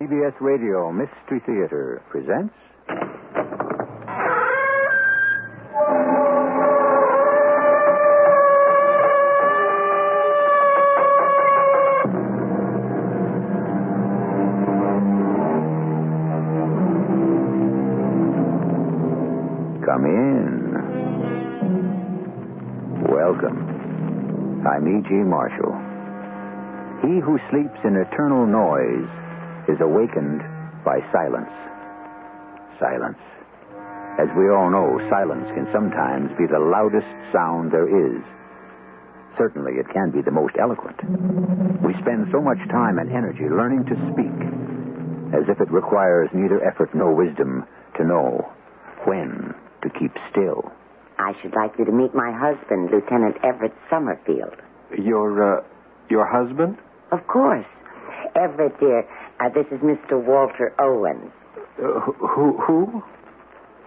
CBS Radio Mystery Theater presents... Come in. Welcome. I'm E.G. Marshall. He who sleeps in eternal noise is awakened by silence. Silence. As we all know, silence can sometimes be the loudest sound there is. Certainly, it can be the most eloquent. We spend so much time and energy learning to speak, as if it requires neither effort nor wisdom to know when to keep still. I should like you to meet my husband, Lieutenant Everett Summerfield. Your husband? Of course. Everett, dear, this is Mr. Walter Owens. Who?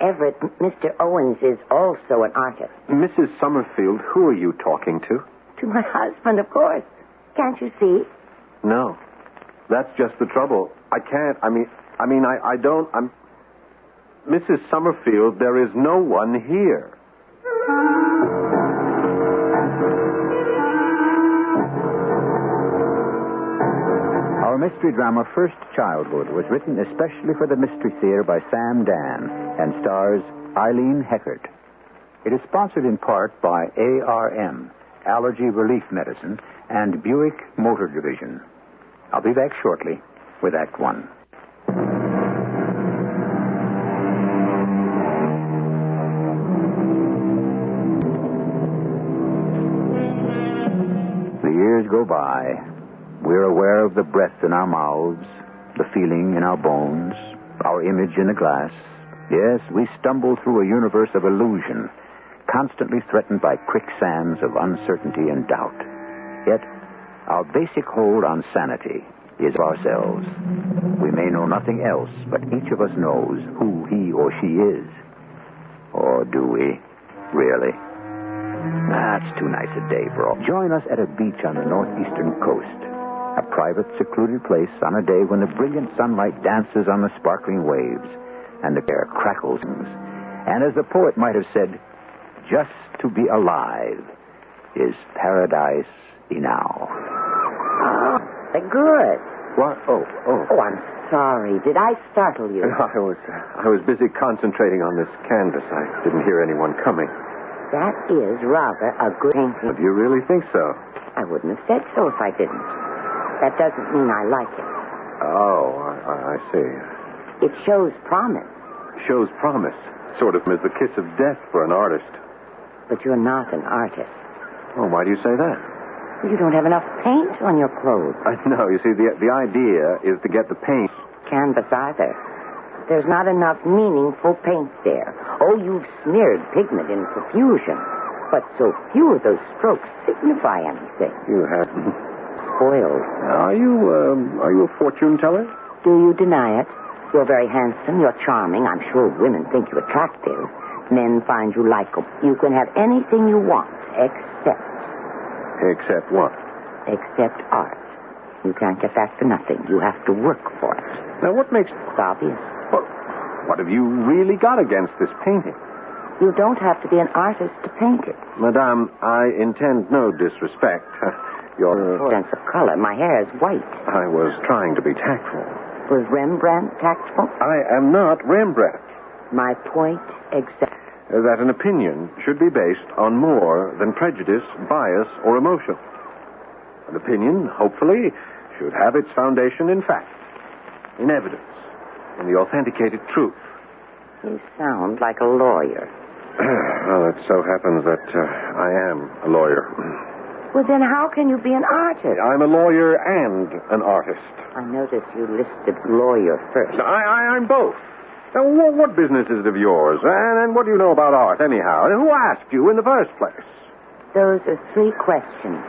Everett, Mr. Owens is also an artist. Mrs. Summerfield, who are you talking to? To my husband, of course. Can't you see? No. That's just the trouble. I can't. I don't. Mrs. Summerfield, there is no one here. Our mystery drama, First Childhood, was written especially for the Mystery Theater by Sam Dan and stars Eileen Heckert. It is sponsored in part by ARM, Allergy Relief Medicine, and Buick Motor Division. I'll be back shortly with Act One. The years go by. We're aware of the breath in our mouths, the feeling in our bones, our image in the glass. Yes, we stumble through a universe of illusion, constantly threatened by quicksands of uncertainty and doubt. Yet, our basic hold on sanity is ourselves. We may know nothing else, but each of us knows who he or she is. Or do we? Really? It's too nice a day for all. Join us at a beach on the northeastern coast. A private, secluded place on a day when the brilliant sunlight dances on the sparkling waves and the air crackles. And as the poet might have said, just to be alive is paradise enow. Good. What? Oh. Oh, I'm sorry. Did I startle you? I was busy concentrating on this canvas. I didn't hear anyone coming. That is rather a good painting. Do you really think so? I wouldn't have said so if I didn't. That doesn't mean I like it. Oh, I see. It shows promise. Shows promise. Sort of as the kiss of death for an artist. But you're not an artist. Oh, why do you say that? You don't have enough paint on your clothes. No, you see, the idea is to get the paint. Canvas either. There's not enough meaningful paint there. Oh, you've smeared pigment in profusion. But so few of those strokes signify anything. You have... Spoiled. Are you a fortune teller? Do you deny it? You're very handsome. You're charming. I'm sure women think you attractive. Men find you likable. You can have anything you want, except... Except what? Except art. You can't get that for nothing. You have to work for it. Now, what makes... It's obvious. Well, what have you really got against this painting? You don't have to be an artist to paint it. Madame, I intend no disrespect. Your sense of color. My hair is white. I was trying to be tactful. Was Rembrandt tactful? I am not Rembrandt. My point exactly. That an opinion should be based on more than prejudice, bias, or emotion. An opinion, hopefully, should have its foundation in fact, in evidence, in the authenticated truth. You sound like a lawyer. Well, it so happens that I am a lawyer. Well, then how can you be an artist? I'm a lawyer and an artist. I noticed you listed lawyer first. I'm both. Now, what business is it of yours? And what do you know about art, anyhow? And who asked you in the first place? Those are three questions.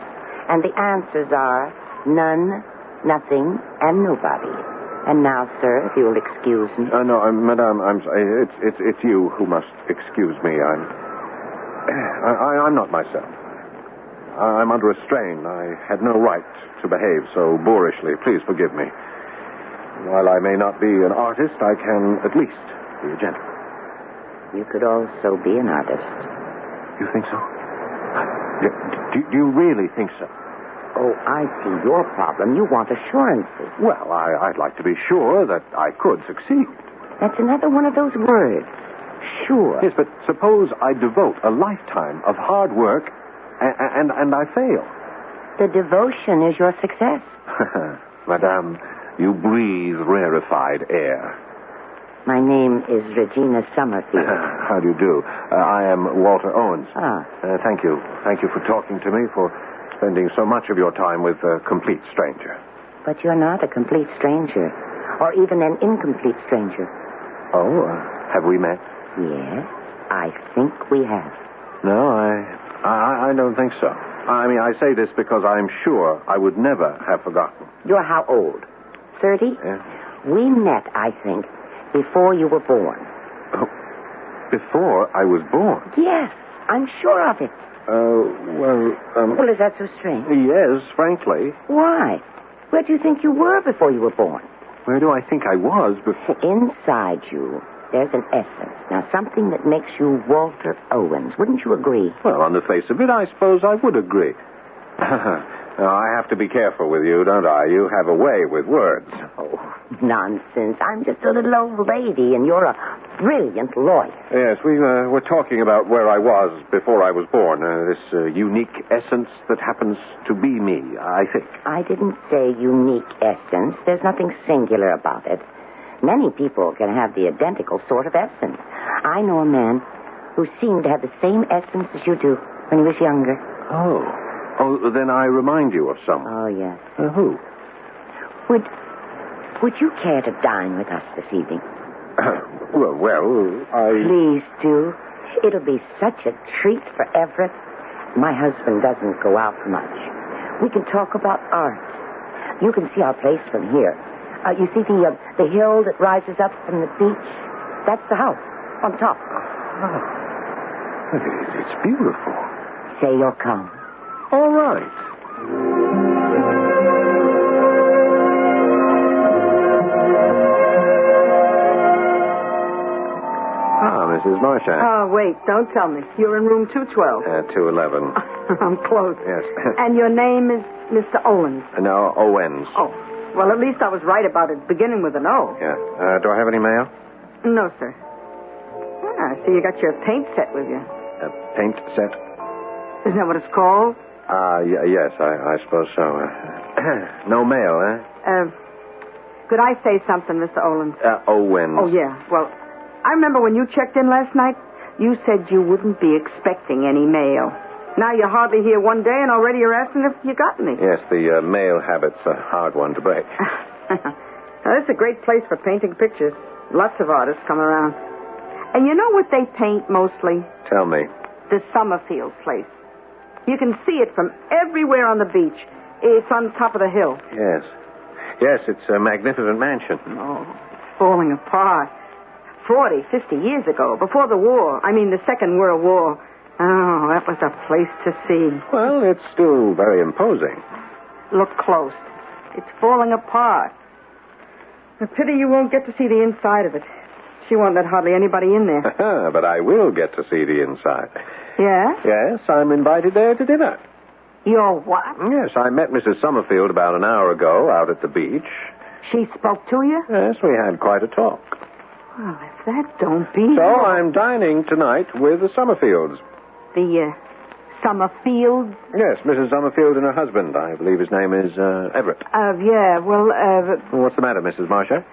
And the answers are none, nothing, and nobody. And now, sir, if you'll excuse me. No, Madame, it's you who must excuse me. I'm not myself. I'm under a strain. I had no right to behave so boorishly. Please forgive me. While I may not be an artist, I can at least be a gentleman. You could also be an artist. You think so? Do you really think so? Oh, I see your problem. You want assurances. Well, I'd like to be sure that I could succeed. That's another one of those words. Sure. Yes, but suppose I devote a lifetime of hard work and I fail. The devotion is your success. Madame, you breathe rarefied air. My name is Regina Summerfield. How do you do? I am Walter Owens. Ah. Thank you. Thank you for talking to me, for spending so much of your time with a complete stranger. But you're not a complete stranger, or even an incomplete stranger. Oh, have we met? Yes, I think we have. No, I don't think so. I mean, I say this because I'm sure I would never have forgotten. You're how old? 30? Yeah. We met, I think, before you were born. Oh, before I was born? Yes, I'm sure of it. Well, is that so strange? Yes, frankly. Why? Where do you think you were before you were born? Where do I think I was before? Inside you, there's an essence. Now, something that makes you Walter Owens. Wouldn't you agree? Well, on the face of it, I suppose I would agree. Now, I have to be careful with you, don't I? You have a way with words. Oh, nonsense. I'm just a little old lady, and you're a brilliant lawyer. Yes, we were talking about where I was before I was born. This unique essence that happens to be me, I think. I didn't say unique essence. There's nothing singular about it. Many people can have the identical sort of essence. I know a man who seemed to have the same essence as you do when he was younger. Oh, then I remind you of someone. Oh, yes. Who? Would you care to dine with us this evening? Well, I... Please do. It'll be such a treat for Everett. My husband doesn't go out much. We can talk about art. You can see our place from here. You see the hill that rises up from the beach? That's the house on top. Oh. It's beautiful. Say you'll come. All right. Mrs. Marchand. Oh, wait, don't tell me. You're in room 212. 211. I'm close. Yes. And your name is Mr. Owens? No, Owens. Oh, well, at least I was right about it, beginning with an O. Yeah. Do I have any mail? No, sir. Ah, I see you got your paint set with you. A paint set? Isn't that what it's called? Yes, I suppose so. No mail, eh? Could I say something, Mr. Owens? Owens. Oh, yeah. Well, I remember when you checked in last night, you said you wouldn't be expecting any mail. Now you're hardly here one day, and already you're asking if you got any. Yes, the mail habit's a hard one to break. Now, this is a great place for painting pictures. Lots of artists come around. And you know what they paint mostly? Tell me. The Summerfield place. You can see it from everywhere on the beach. It's on top of the hill. Yes. Yes, it's a magnificent mansion. Oh, it's falling apart. 40, 50 years ago, before the war. I mean, the Second World War. Oh, that was a place to see. Well, it's still very imposing. Look close. It's falling apart. A pity you won't get to see the inside of it. She won't let hardly anybody in there. But I will get to see the inside. Yeah? Yes, I'm invited there to dinner. You're what? Yes, I met Mrs. Summerfield about an hour ago out at the beach. She spoke to you? Yes, we had quite a talk. Well, if that don't be... So I'm dining tonight with the Summerfields. The, Summerfield? Yes, Mrs. Summerfield and her husband. I believe his name is, Everett. Yeah, well, What's the matter, Mrs. Marcia?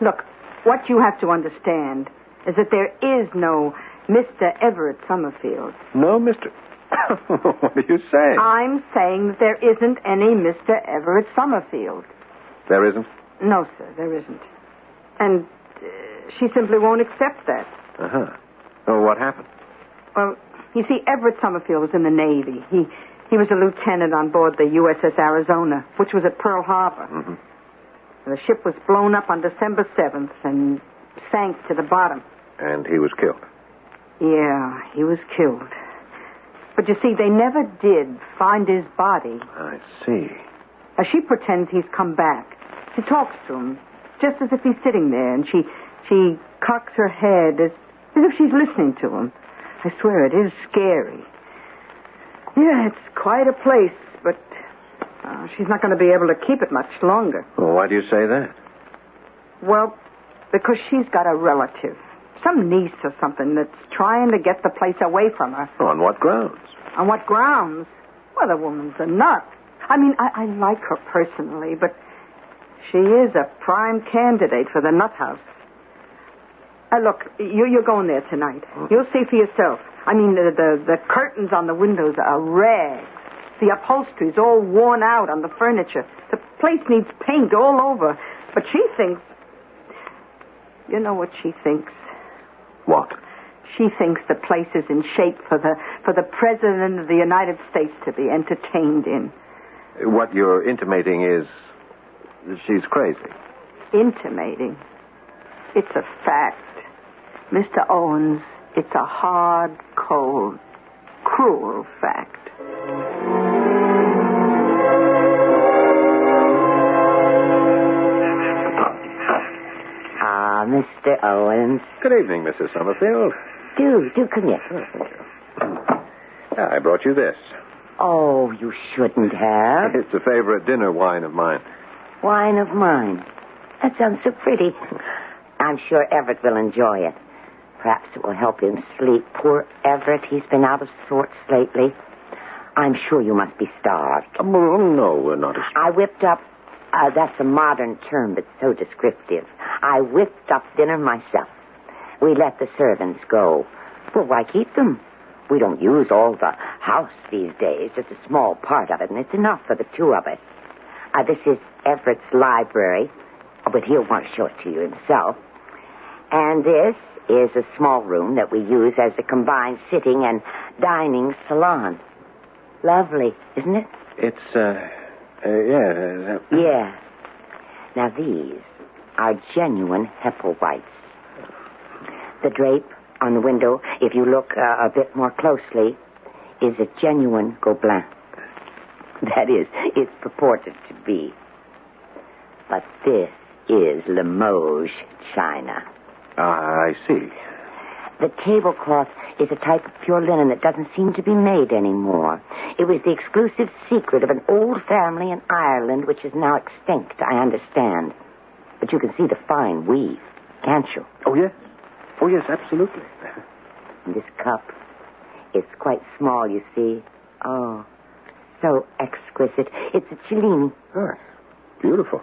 Look, what you have to understand is that there is no Mr. Everett Summerfield. No, Mr... What are you saying? I'm saying that there isn't any Mr. Everett Summerfield. There isn't? No, sir, there isn't. And she simply won't accept that. Uh-huh. Oh, what happened? Well, you see, Everett Summerfield was in the Navy. He was a lieutenant on board the USS Arizona, which was at Pearl Harbor. Mm-hmm. The ship was blown up on December 7th and sank to the bottom. And he was killed? Yeah, he was killed. But you see, they never did find his body. I see. She pretends he's come back. She talks to him, just as if he's sitting there, and she cocks her head as if she's listening to him. I swear it is scary. Yeah, it's quite a place, but she's not going to be able to keep it much longer. Well, why do you say that? Well, because she's got a relative, some niece or something, that's trying to get the place away from her. On what grounds? On what grounds? Well, the woman's a nut. I mean, I like her personally, but she is a prime candidate for the nut house. Look, you're going there tonight. You'll see for yourself. I mean, the curtains on the windows are rags. The upholstery's all worn out on the furniture. The place needs paint all over. But she thinks... You know what she thinks? What? She thinks the place is in shape for the President of the United States to be entertained in. What you're intimating is she's crazy. Intimating? It's a fact. Mr. Owens, it's a hard, cold, cruel fact. Mr. Owens. Good evening, Mrs. Summerfield. Do come here. Oh, thank you. I brought you this. Oh, you shouldn't have. It's a favorite dinner wine of mine. Wine of mine. That sounds so pretty. I'm sure Everett will enjoy it. Perhaps it will help him sleep. Poor Everett, he's been out of sorts lately. I'm sure you must be starved. Oh, no, we're not. I whipped up... that's a modern term, but so descriptive. I whipped up dinner myself. We let the servants go. Well, why keep them? We don't use all the house these days, just a small part of it, and it's enough for the two of us. This is Everett's library, but he'll want to show it to you himself. And this is a small room that we use as a combined sitting and dining salon. Lovely, isn't it? It's, yeah. Yeah. Now, these are genuine Hepplewhites. The drape on the window, if you look a bit more closely, is a genuine Gobelin. That is, it's purported to be. But this is Limoges china. I see. The tablecloth is a type of pure linen that doesn't seem to be made anymore. It was the exclusive secret of an old family in Ireland, which is now extinct, I understand. But you can see the fine weave, can't you? Oh, yes. Oh, yes, absolutely. And this cup is quite small, you see. Oh, so exquisite. It's a Cellini. Oh, beautiful.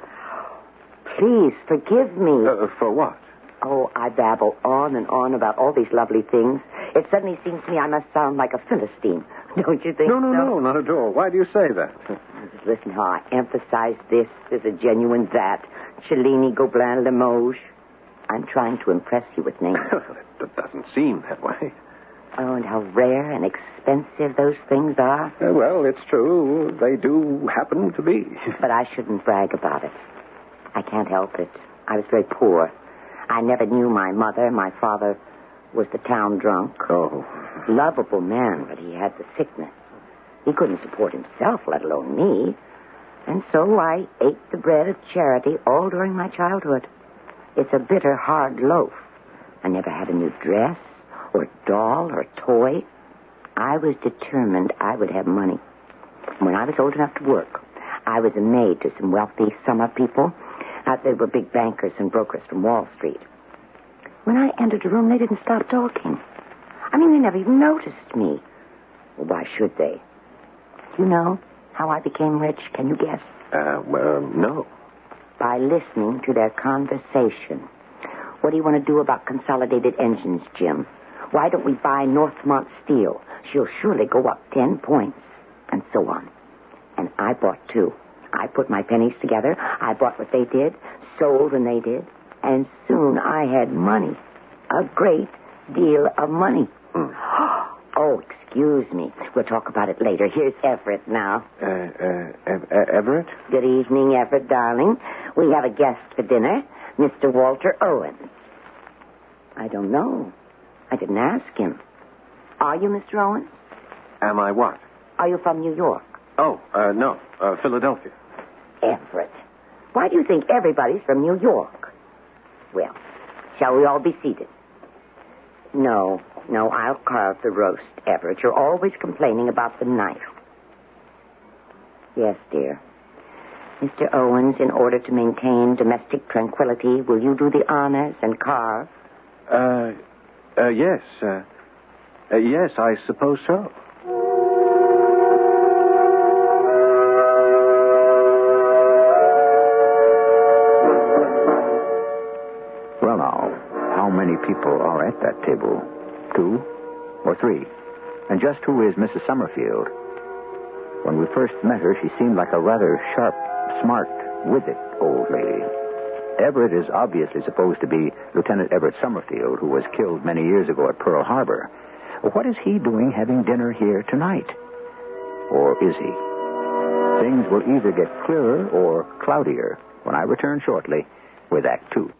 Please, forgive me. For what? Oh, I babble on and on about all these lovely things. It suddenly seems to me I must sound like a Philistine. Don't you think so? No, not at all. Why do you say that? Just listen how I emphasize this is a genuine that. Cellini, Gobelin, Limoges. I'm trying to impress you with names. That doesn't seem that way. Oh, and how rare and expensive those things are. Well, it's true. They do happen to be. But I shouldn't brag about it. I can't help it. I was very poor. I never knew my mother. My father was the town drunk. Oh. Lovable man, but he had the sickness. He couldn't support himself, let alone me. And so I ate the bread of charity all during my childhood. It's a bitter, hard loaf. I never had a new dress or doll or toy. I was determined I would have money. When I was old enough to work, I was a maid to some wealthy summer people. They were big bankers and brokers from Wall Street. When I entered a room, they didn't stop talking. I mean, they never even noticed me. Well, why should they? Do you know how I became rich? Can you guess? No. By listening to their conversation. What do you want to do about Consolidated Engines, Jim? Why don't we buy Northmont Steel? She'll surely go up 10 points. And so on. And I bought too. I put my pennies together. I bought what they did, sold when they did, and soon I had money. A great deal of money. Oh, excuse me. We'll talk about it later. Here's Everett now. Everett? Good evening, Everett, darling. We have a guest for dinner, Mr. Walter Owens. I don't know. I didn't ask him. Are you Mr. Owens? Am I what? Are you from New York? Oh, no. Philadelphia. Everett, Why do you think everybody's from New York? Well, shall we all be seated? No, I'll carve the roast, Everett. You're always complaining about the knife. Yes, dear. Mr. Owens, in order to maintain domestic tranquility, will you do the honors and carve? Yes. Yes, I suppose so. Well, now, how many people are at that table? 2 or 3? And just who is Mrs. Summerfield? When we first met her, she seemed like a rather sharp, smart, with-it old lady. Everett is obviously supposed to be Lieutenant Everett Summerfield, who was killed many years ago at Pearl Harbor. What is he doing having dinner here tonight? Or is he? Things will either get clearer or cloudier when I return shortly with Act 2.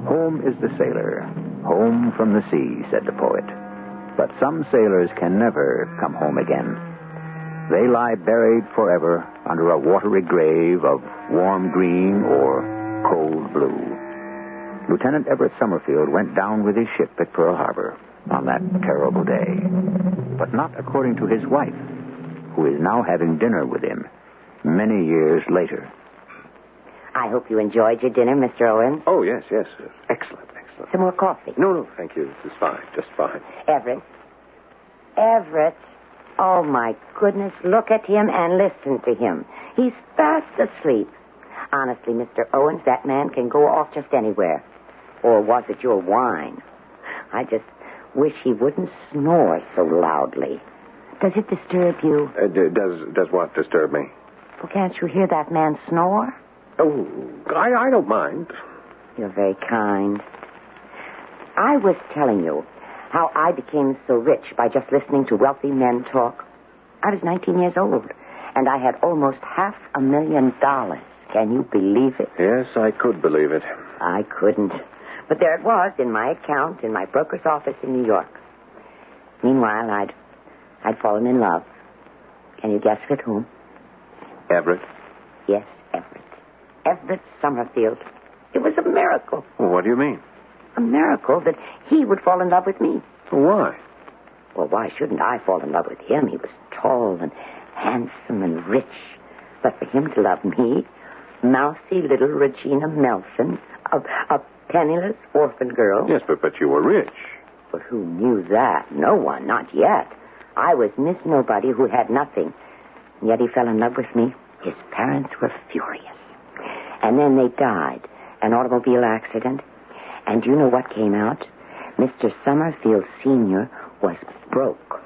Home is the sailor. Home from the sea, said the poet. But some sailors can never come home again. They lie buried forever under a watery grave of warm green or cold blue. Lieutenant Everett Summerfield went down with his ship at Pearl Harbor on that terrible day. But not according to his wife, who is now having dinner with him many years later. I hope you enjoyed your dinner, Mr. Owens. Oh, yes. Excellent. Some more coffee? No, thank you. This is fine, just fine. Everett. Oh, my goodness, look at him and listen to him. He's fast asleep. Honestly, Mr. Owens, that man can go off just anywhere. Or was it your wine? I just wish he wouldn't snore so loudly. Does it disturb you? Does what disturb me? Well, can't you hear that man snore? Oh, I don't mind. You're very kind. I was telling you how I became so rich by just listening to wealthy men talk. I was 19 years old, and I had almost $500,000. Can you believe it? Yes, I could believe it. I couldn't. But there it was in my account in my broker's office in New York. Meanwhile, I'd fallen in love. Can you guess with whom? Everett? Yes, Everett. Everett Summerfield. It was a miracle. Well, what do you mean? A miracle that he would fall in love with me. Why? Well, why shouldn't I fall in love with him? He was tall and handsome and rich. But for him to love me, mousy little Regina Melson, a penniless orphan girl. Yes, but you were rich. But who knew that? No one, not yet. I was Miss Nobody who had nothing. And yet he fell in love with me. His parents were furious. And then they died. An automobile accident. And do you know what came out? Mr. Summerfield Sr. was broke.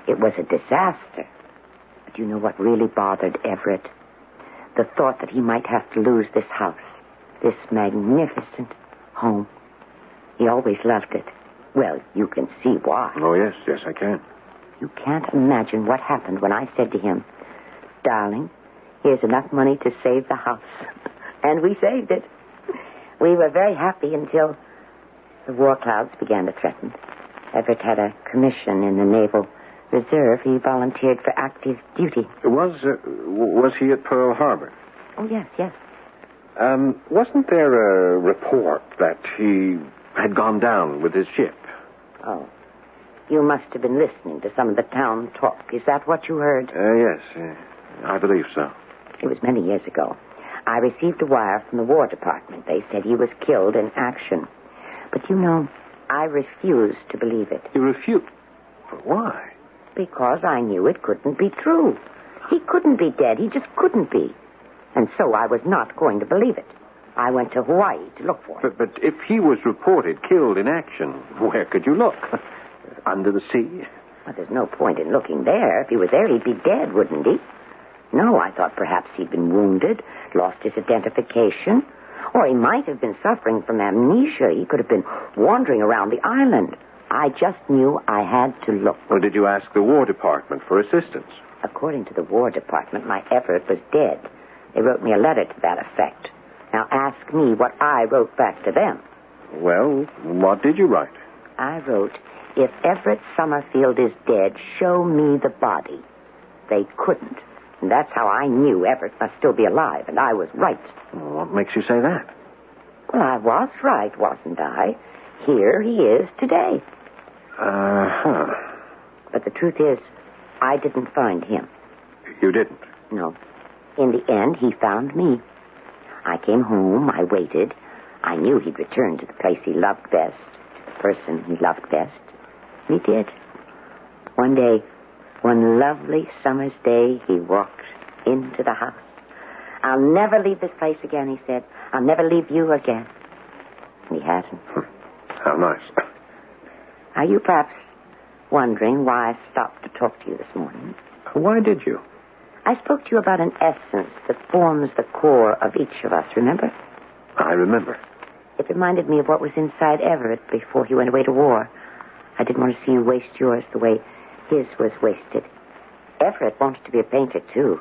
It was a disaster. But do you know what really bothered Everett? The thought that he might have to lose this house, this magnificent home. He always loved it. Well, you can see why. Oh, yes, I can. You can't imagine what happened when I said to him, "Darling, here's enough money to save the house." And we saved it. We were very happy until the war clouds began to threaten. Everett had a commission in the Naval Reserve. He volunteered for active duty. Was he at Pearl Harbor? Oh, yes. Wasn't there a report that he had gone down with his ship? Oh. You must have been listening to some of the town talk. Is that what you heard? Yes. I believe so. It was many years ago. I received a wire from the War Department. They said he was killed in action. But you know, I refused to believe it. You refused? But why? Because I knew it couldn't be true. He couldn't be dead. He just couldn't be. And so I was not going to believe it. I went to Hawaii to look for him. But if he was reported killed in action, where could you look? Under the sea? Well, there's no point in looking there. If he was there, he'd be dead, wouldn't he? No, I thought perhaps he'd been wounded, lost his identification, or he might have been suffering from amnesia. He could have been wandering around the island. I just knew I had to look. Or did you ask the War Department for assistance? According to the War Department, my Everett was dead. They wrote me a letter to that effect. Now ask me what I wrote back to them. Well, what did you write? I wrote, if Everett Summerfield is dead, show me the body. They couldn't. And that's how I knew Everett must still be alive, and I was right. What makes you say that? Well, I was right, wasn't I? Here he is today. Uh-huh. But the truth is, I didn't find him. You didn't? No. In the end, he found me. I came home, I waited. I knew he'd return to the place he loved best, to the person he loved best. He did. One day, one lovely summer's day, he walked into the house. I'll never leave this place again, he said. I'll never leave you again. And he hasn't. How nice. Are you perhaps wondering why I stopped to talk to you this morning? Why did you? I spoke to you about an essence that forms the core of each of us, remember? I remember. It reminded me of what was inside Everett before he went away to war. I didn't want to see you waste yours the way his was wasted. Everett wanted to be a painter, too.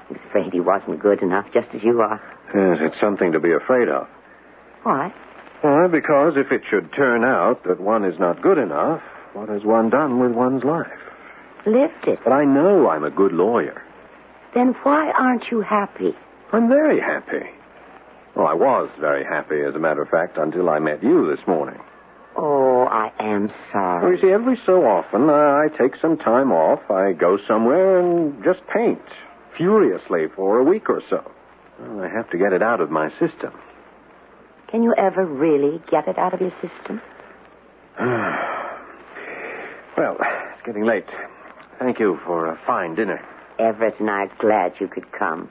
He was afraid he wasn't good enough, just as you are. Yes, it's something to be afraid of. Why? Well, because if it should turn out that one is not good enough, what has one done with one's life? Lived it. But I know I'm a good lawyer. Then why aren't you happy? I'm very happy. Well, I was very happy, as a matter of fact, until I met you this morning. Oh, I am Well, sorry. you see, every so often, I take some time off. I go somewhere and just paint furiously for a week or so. Well, I have to get it out of my system. Can you ever really get it out of your system? Well, it's getting late. Thank you for a fine dinner. Everett and I are glad you could come.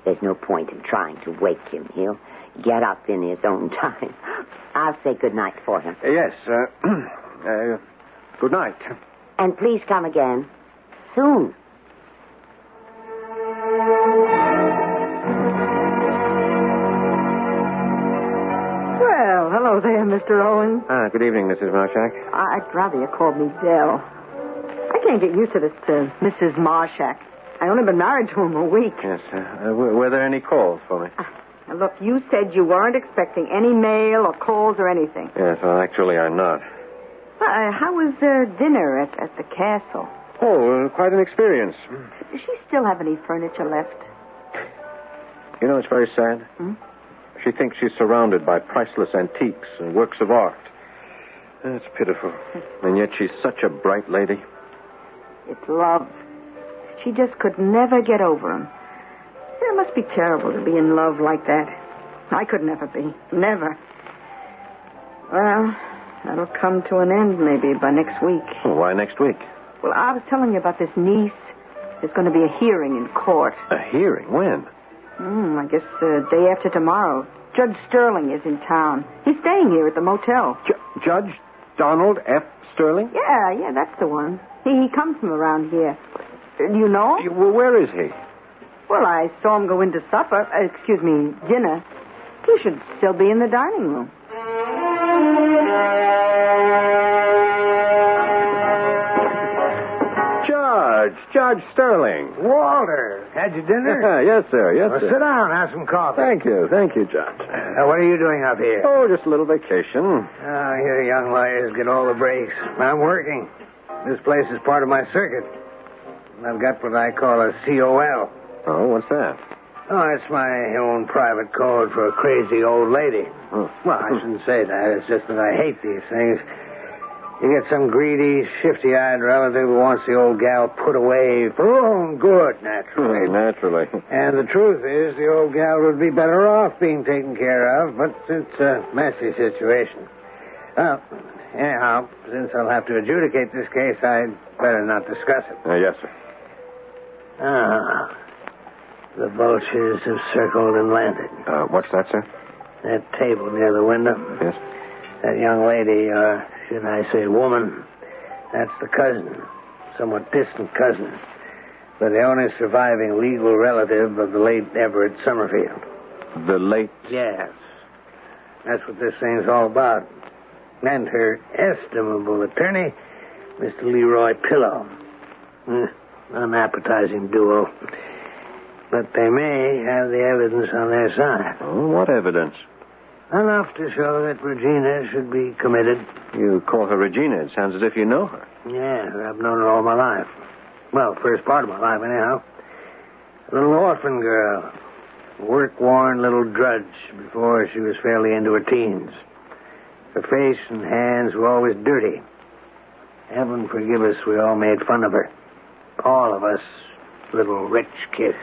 There's no point in trying to wake him. He'll get up in his own time. I'll say good night for him. Yes, good night. And please come again. Soon. Well, hello there, Mr. Owen. Good evening, Mrs. Marshak. I'd rather you called me Dell. I can't get used to this Mrs. Marshak. I only been married to him a week. Yes, were there any calls for me? Now, look, you said you weren't expecting any mail or calls or anything. Yes, well, actually, I'm not. How was dinner at the castle? Oh, quite an experience. Does she still have any furniture left? You know, it's very sad. Hmm? She thinks she's surrounded by priceless antiques and works of art. It's pitiful. And yet she's such a bright lady. It's love. She just could never get over him. It must be terrible to be in love like that. I could never be. Never. Well, that'll come to an end maybe by next week. Well, why next week? Well, I was telling you about this niece. There's going to be a hearing in court. A hearing? When? I guess day after tomorrow. Judge Sterling is in town. He's staying here at the motel. Judge Donald F. Sterling? Yeah, that's the one. He comes from around here. Do you know him? Well, where is he? Well, I saw him go into dinner. He should still be in the dining room. Judge Sterling. Walter, had your dinner? Yes, sir. Yes, Well, sir. sit down, have some coffee. Thank you, Judge. What are you doing up here? Oh, just a little vacation. Oh, here young lawyers get all the breaks. I'm working. This place is part of my circuit. I've got what I call a COL. Oh, what's that? Oh, it's my own private code for a crazy old lady. Oh. Well, I shouldn't say that. It's just that I hate these things. You get some greedy, shifty-eyed relative who wants the old gal put away for her own good, naturally. Naturally. And the truth is, the old gal would be better off being taken care of, but it's a messy situation. Well, anyhow, since I'll have to adjudicate this case, I'd better not discuss it. Yes, sir. The vultures have circled and landed. What's that, sir? That table near the window. Yes. That young lady, or should I say woman, that's the cousin, somewhat distant cousin, but the only surviving legal relative of the late Everett Summerfield. The late... Yes. That's what this thing's all about. And her estimable attorney, Mr. Leroy Pillow. Unappetizing duo. But they may have the evidence on their side. Oh, what evidence? Enough to show that Regina should be committed. You call her Regina. It sounds as if you know her. Yeah, I've known her all my life. Well, first part of my life, anyhow. A little orphan girl. A work-worn little drudge before she was fairly into her teens. Her face and hands were always dirty. Heaven forgive us, we all made fun of her. All of us, little rich kids.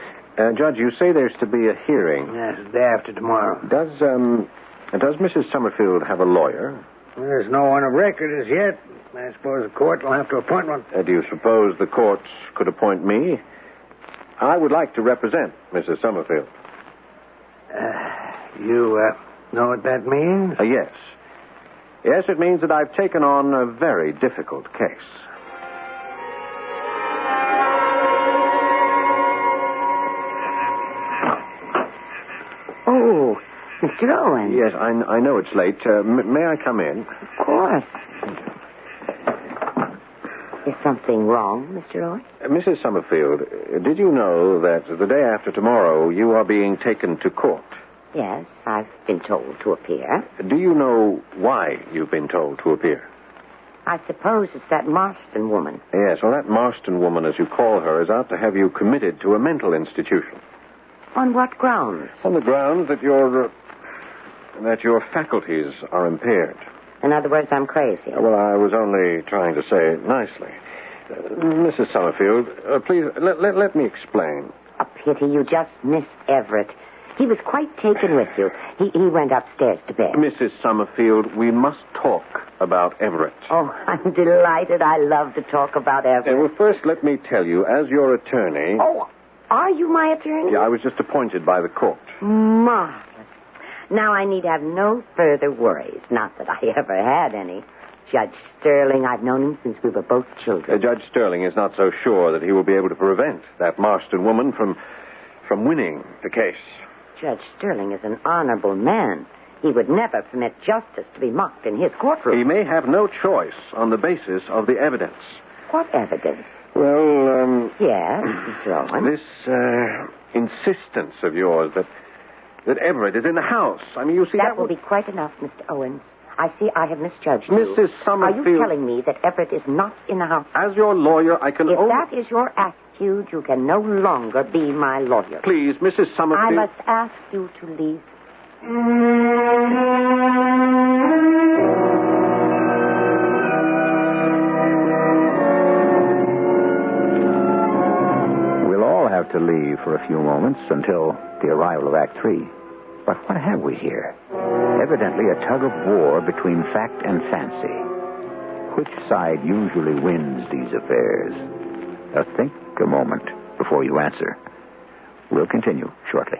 Judge, you say there's to be a hearing. Yes, the day after tomorrow. Does Mrs. Summerfield have a lawyer? There's no one of record as yet. I suppose the court will have to appoint one. Do you suppose the court could appoint me? I would like to represent Mrs. Summerfield. You know what that means? Yes. Yes, it means that I've taken on a very difficult case. Oh, Mr. Owen. Yes, I know it's late. May I come in? Of course. Is something wrong, Mr. Owen? Mrs. Summerfield, did you know that the day after tomorrow you are being taken to court? Yes, I've been told to appear. Do you know why you've been told to appear? I suppose it's that Marston woman. Yes, well, that Marston woman, as you call her, is out to have you committed to a mental institution. On what grounds? On the grounds that your faculties are impaired. In other words, I'm crazy. Well, I was only trying to say it nicely. Mrs. Summerfield, please, let me explain. A pity you just missed Everett. He was quite taken with you. He went upstairs to bed. Mrs. Summerfield, we must talk about Everett. Oh, I'm delighted. I love to talk about Everett. Well, first, let me tell you, as your attorney... Oh, are you my attorney? Yeah, I was just appointed by the court. Marvelous. Now I need have no further worries. Not that I ever had any. Judge Sterling, I've known him since we were both children. Judge Sterling is not so sure that he will be able to prevent that Marston woman from winning the case. Judge Sterling is an honorable man. He would never permit justice to be mocked in his courtroom. He may have no choice on the basis of the evidence. What evidence? Well, Yes, Mr. Owen. This insistence of yours that Everett is in the house. I mean, you see, that will be quite enough, Mr. Owens. I see I have misjudged you. Mrs. Summerfield... Are you telling me that Everett is not in the house? As your lawyer, I can If only... that is your attitude, you can no longer be my lawyer. Please, Mrs. Summerfield... I must ask you to leave. We'll all have to leave for a few moments until the arrival of Act 3. But what have we here? Evidently a tug of war between fact and fancy. Which side usually wins these affairs? Now think a moment before you answer. We'll continue shortly.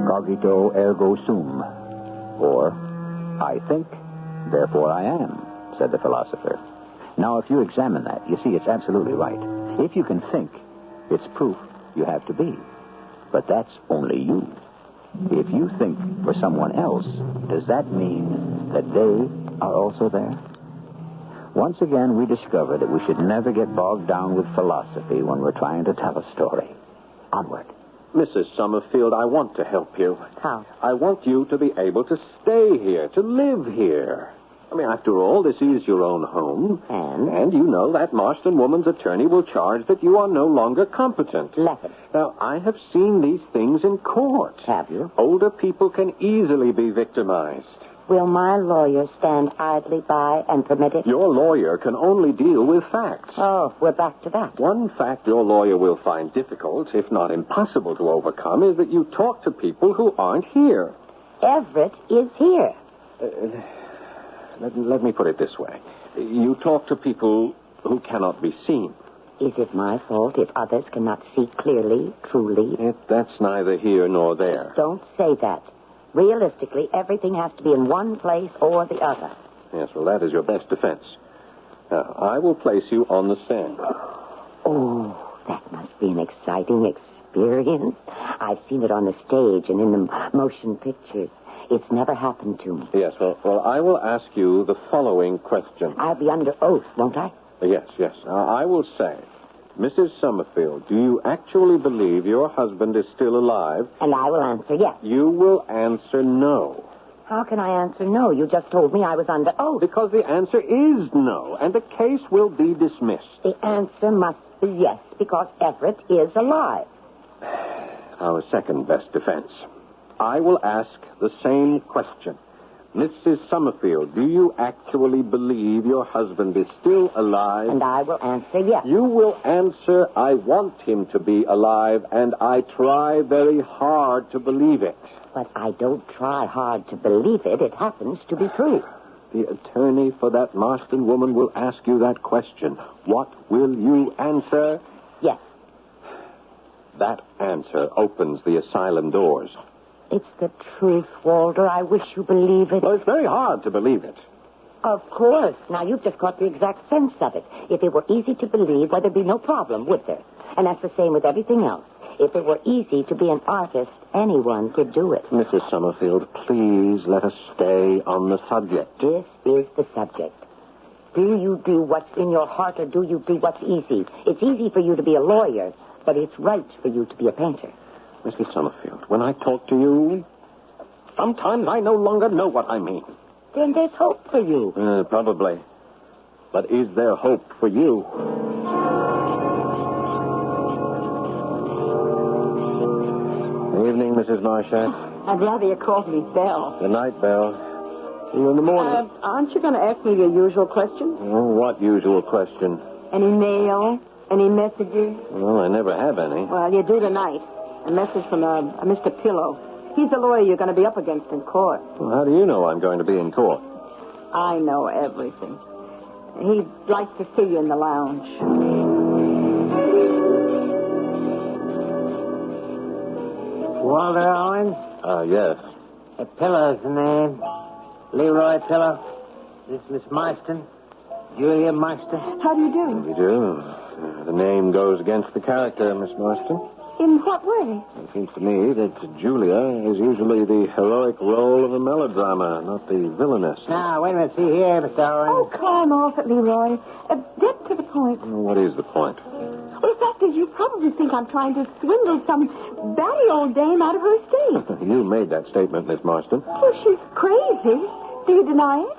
Cogito ergo sum. Or, I think, therefore I am, said the philosopher. Now, if you examine that, you see it's absolutely right. If you can think, it's proof you have to be. But that's only you. If you think for someone else, does that mean that they are also there? Once again, we discover that we should never get bogged down with philosophy when we're trying to tell a story. Onward. Mrs. Summerfield, I want to help you. How? I want you to be able to stay here, to live here. I mean, after all, this is your own home. And you know that Marston woman's attorney will charge that you are no longer competent. Let him. Now, I have seen these things in court. Have you? Older people can easily be victimized. Will my lawyer stand idly by and permit it? Your lawyer can only deal with facts. Oh, we're back to that. One fact your lawyer will find difficult, if not impossible to overcome, is that you talk to people who aren't here. Everett is here. Let me put it this way. You talk to people who cannot be seen. Is it my fault if others cannot see clearly, truly? That's neither here nor there. Don't say that. Realistically, everything has to be in one place or the other. Yes, well, that is your best defense. Now, I will place you on the stand. Oh, that must be an exciting experience. I've seen it on the stage and in the motion pictures. It's never happened to me. Yes, well, I will ask you the following question. I'll be under oath, won't I? Yes. I will say, Mrs. Summerfield, do you actually believe your husband is still alive? And I will answer yes. You will answer no. How can I answer no? You just told me I was under oath. Because the answer is no, and the case will be dismissed. The answer must be yes, because Everett is alive. Our second best defense. I will ask the same question. Mrs. Summerfield, do you actually believe your husband is still alive? And I will answer yes. You will answer, I want him to be alive, and I try very hard to believe it. But I don't try hard to believe it. It happens to be true. The attorney for that Marston woman will ask you that question. What will you answer? Yes. That answer opens the asylum doors. It's the truth, Walter. I wish you believe it. Well, it's very hard to believe it. Of course. Now, you've just caught the exact sense of it. If it were easy to believe, well, there'd be no problem, would there? And that's the same with everything else. If it were easy to be an artist, anyone could do it. Mrs. Summerfield, please let us stay on the subject. This is the subject. Do you do what's in your heart, or do you do what's easy? It's easy for you to be a lawyer, but it's right for you to be a painter. Mrs. Summerfield, when I talk to you, sometimes I no longer know what I mean. Then there's hope for you. Probably. But is there hope for you? Evening, Mrs. Marshak. I'd rather you called me Belle. Good night, Belle. See you in the morning. Aren't you going to ask me your usual question? What usual question? Any mail? Any messages? Well, I never have any. Well, you do tonight. A message from a Mr. Pillow. He's the lawyer you're going to be up against in court. Well, how do you know I'm going to be in court? I know everything. He'd like to see you in the lounge. Walter Owens? Yes. Pillow's the name. Leroy Pillow. This is Miss Marston. Julia Marston. How do you do? You do. The name goes against the character, Miss Marston. In what way? It seems to me that Julia is usually the heroic role of a melodrama, not the villainess. Now, wait a minute. See here, Mr. Owens. Oh, climb off it, Leroy. Get to the point. What is the point? Well, the fact is, you probably think I'm trying to swindle some batty old dame out of her estate. You made that statement, Miss Marston. Well, she's crazy. Do you deny it?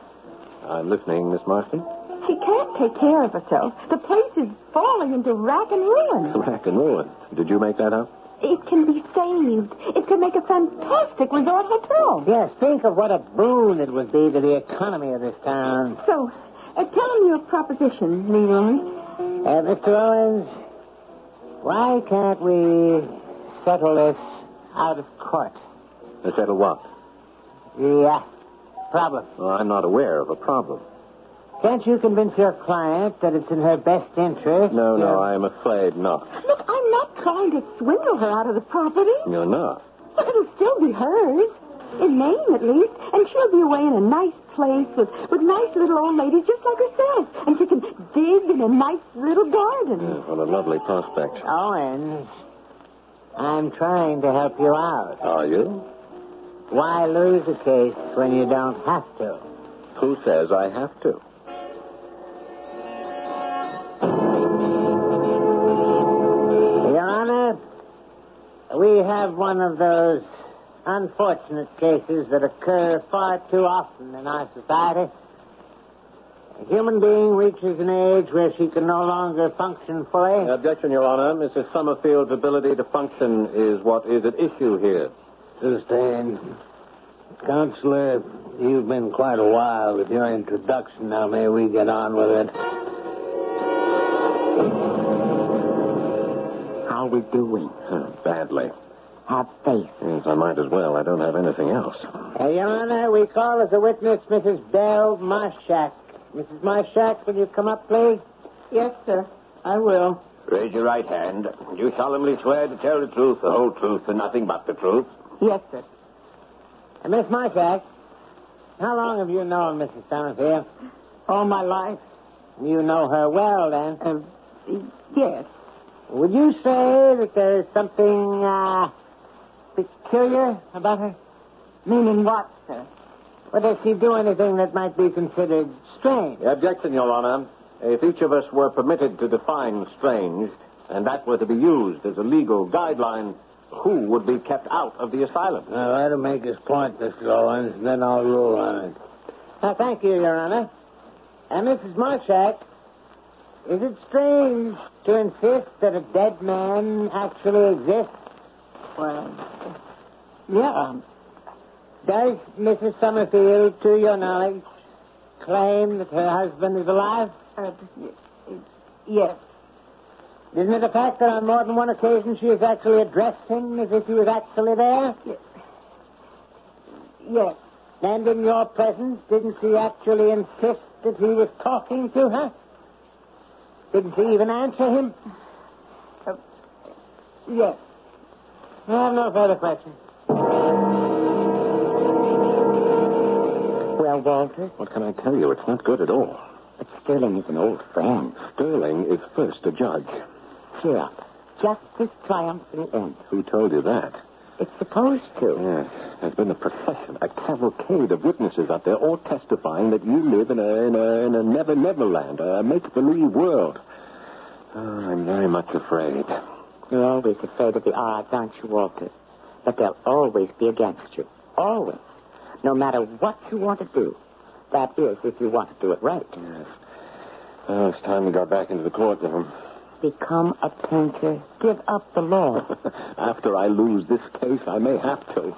I'm listening, Miss Marston. She can't take care of herself. The place is falling into rack and ruin. Rack and ruin. Did you make that up? It can be saved. It could make a fantastic resort hotel. Yes, think of what a boon it would be to the economy of this town. So, tell him your proposition, Leroy. Mr. Owens, why can't we settle this out of court? Settle what? The problem. Well, I'm not aware of a problem. Can't you convince your client that it's in her best interest? No, I'm afraid not. Look, I'm not trying to swindle her out of the property. You're not. But it'll still be hers. In name, at least. And she'll be away in a nice place with nice little old ladies just like herself. And she can dig in a nice little garden. What a lovely prospect. Owens, I'm trying to help you out. Are you? Why lose a case when you don't have to? Who says I have to? Your Honor, we have one of those unfortunate cases that occur far too often in our society. A human being reaches an age where she can no longer function fully. Objection, Your Honor. Mrs. Summerfield's ability to function is what is at issue here. Sustained. Counselor, you've been quite a while with your introduction. Now, may we get on with it? How are we doing? Badly. Have faith. Yes, I might as well. I don't have anything else. Your Honor, we call as a witness Mrs. Belle Marshak. Mrs. Marshak, will you come up, please? Yes, sir. I will. Raise your right hand. Do you solemnly swear to tell the truth, the whole truth, and nothing but the truth? Yes, sir. Miss Marshak, how long have you known Mrs. Summerfield? All my life. You know her well, then. Yes. Would you say that there's something peculiar about her? Meaning what, sir? Well, does she do anything that might be considered strange? Objection, Your Honor. If each of us were permitted to define strange, and that were to be used as a legal guideline, who would be kept out of the asylum? Well, that'll make his point, Mr. Owens, and then I'll rule on it. Thank you, Your Honor. And Mrs. Marshak, is it strange to insist that a dead man actually exists? Well, yeah. Does Mrs. Summerfield, to your knowledge, claim that her husband is alive? Yes. Isn't it a fact that on more than one occasion she has actually addressed him as if he was actually there? Yes. And in your presence, didn't she actually insist that he was talking to her? Didn't she even answer him? Yes. I have no further questions. Well, Walter, What can I tell you? It's not good at all. but Sterling is an old friend. Sterling is first a judge. Cheer up. Justice triumphs in the end. Who told you that? It's supposed to. Yes, there's been a procession, a cavalcade of witnesses out there, all testifying that you live in a never land, a make-believe world. Oh, I'm very much afraid. You're always afraid of the odds, aren't you, Walter? But they'll always be against you. Always. No matter what you want to do. That is, if you want to do it right. Yes. Oh, it's time we got back into the courtroom. Become a painter. Give up the law. After I lose this case, I may have to.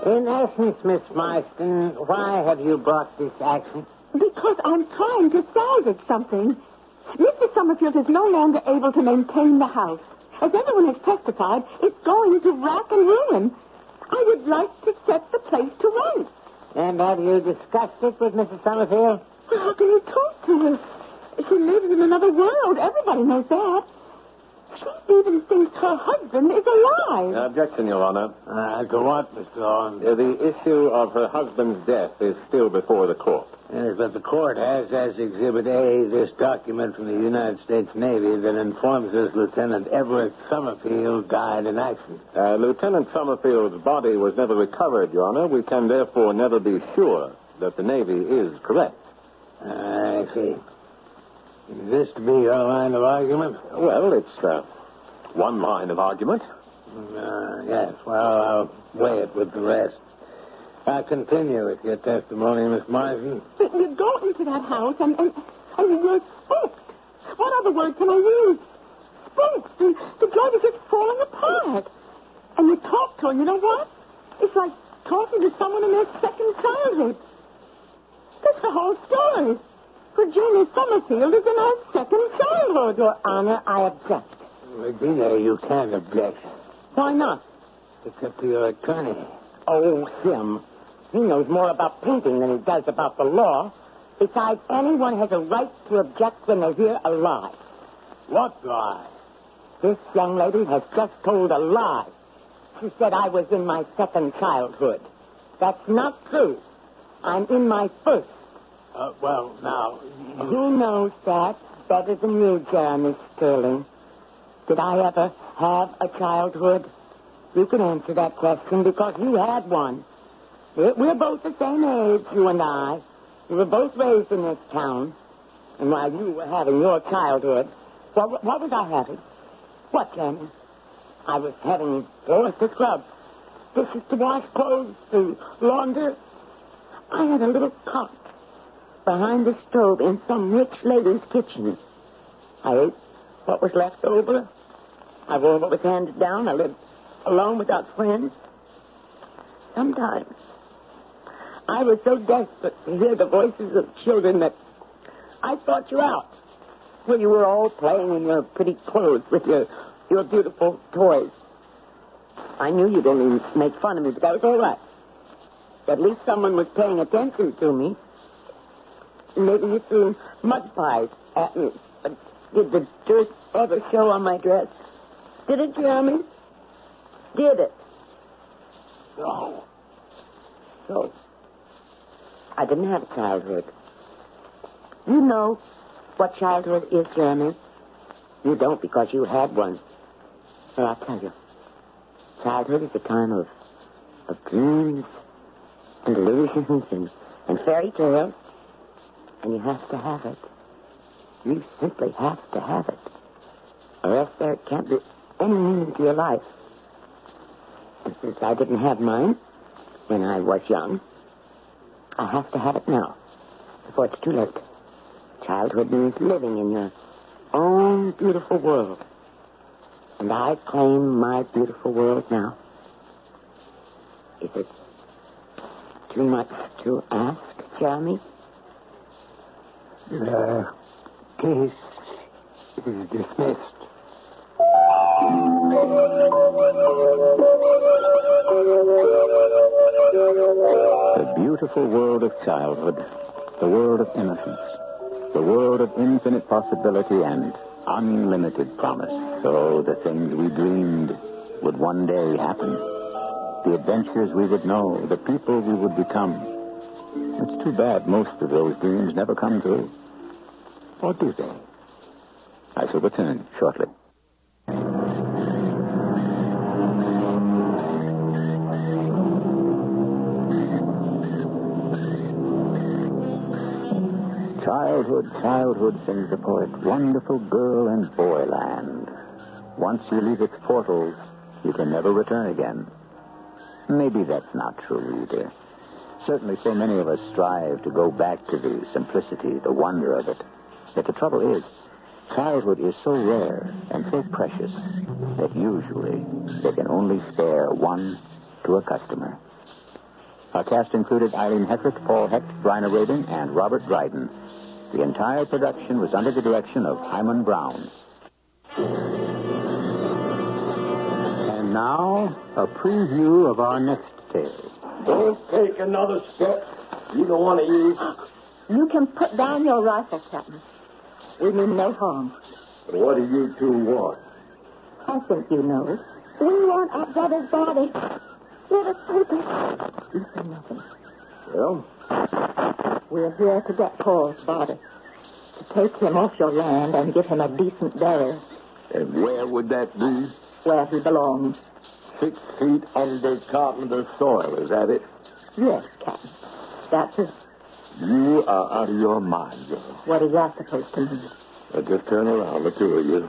In essence, Miss Marston, why have you brought this action? Because I'm trying to salvage something. Mr. Summerfield is no longer able to maintain the house. As everyone has testified, it's going to rack and ruin. I would like to set the place to rights. And have you discussed it with Mrs. Summerfield? Well, how can you talk to her? She lives in another world. Everybody knows that. She even thinks her husband is alive. Objection, Your Honor. To what, Mr. Owens? The issue of her husband's death is still before the court. Yes, but the court has as Exhibit A this document from the United States Navy that informs us Lieutenant Everett Summerfield died in action. Lieutenant Summerfield's body was never recovered, Your Honor. We can therefore never be sure that the Navy is correct. I see. Is this to be your line of argument? Well, it's one line of argument. Yes, well, I'll weigh it with the rest. I'll continue with your testimony, Miss Marsden. But you go into that house and you're spooked. What other word can I use? Spooked. And the joint is just falling apart. And you talk to her, you know what? It's like talking to someone in their second childhood. That's the whole story. Virginia Summerfield is in her second childhood. Your Honor, I object. Regina, you can't object. Why not? It's up to your attorney. Oh, him. He knows more about painting than he does about the law. Besides, anyone has a right to object when they're here alive. What lie? This young lady has just told a lie. She said I was in my second childhood. That's not true. I'm in my first. Well, now... Who knows that better than you, Jeremy Sterling? Did I ever have a childhood? You can answer that question because you had one. We're both the same age, you and I. We were both raised in this town. And while you were having your childhood, what was I having? What, Jeremy? I was having floors to scrub, dishes to wash, clothes to launder. I had a little cot behind the stove in some rich lady's kitchen. I ate what was left over. I wore what was handed down. I lived alone without friends. Sometimes I was so desperate to hear the voices of children that I sought you out when you were all playing in your pretty clothes with your beautiful toys. I knew you'd only make fun of me, but that was all right. At least someone was paying attention to me. Maybe you threw mud pies at me. But did the dirt ever show on my dress? Did it, Jeremy? Did it? No. So, I didn't have a childhood. You know what childhood is, Jeremy? You don't because you had one. Well, I'll tell you. Childhood is a time of dreams and illusions and fairy tales. And you have to have it. You simply have to have it. Or else there can't be any meaning to your life. And since I didn't have mine when I was young, I have to have it now, before it's too late. Childhood means living in your own beautiful world. And I claim my beautiful world now. Is it too much to ask, Jeremy? The case is dismissed. The beautiful world of childhood, the world of innocence, the world of infinite possibility and unlimited promise. So the things we dreamed would one day happen. The adventures we would know, the people we would become. It's too bad most of those dreams never come true. Or do they? I shall return shortly. Childhood, sings the poet. Wonderful girl and boy land. Once you leave its portals, you can never return again. Maybe that's not true either. Certainly so many of us strive to go back to the simplicity, the wonder of it. But the trouble is, childhood is so rare and so precious that usually they can only spare one to a customer. Our cast included Eileen Hetrick, Paul Hecht, Bryna Rabin, and Robert Dryden. The entire production was under the direction of Hyman Brown. And now, a preview of our next tale. Don't take another step. Either one of you. You can put down your rifle, Captain. We mean no harm. What do you two want? I think you know. We want our brother's body. Let us take it. You say nothing. Well? We're here to get Paul's body. To take him off your land and give him a decent burial. And where would that be? Where he belongs. 6 feet under carpenter soil, is that it? Yes, Captain. That's it. You are out of your mind, girl. What is that supposed to mean? Now just turn around, the two of you,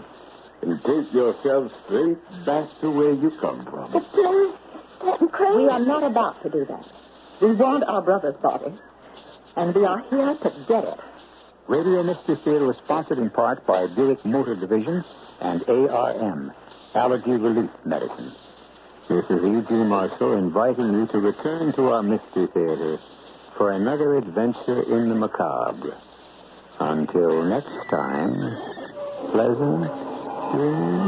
and take yourselves straight back to where you come from. But please, Captain Crane. We are not about to do that. We want our brother's body, and we are here to get it. Radio Mystery Theater was sponsored in part by Buick Motor Division and ARM, Allergy Relief Medicine. This is E.G. Marshall inviting you to return to our Mystery Theater for another adventure in the macabre. Until next time, pleasant dreams.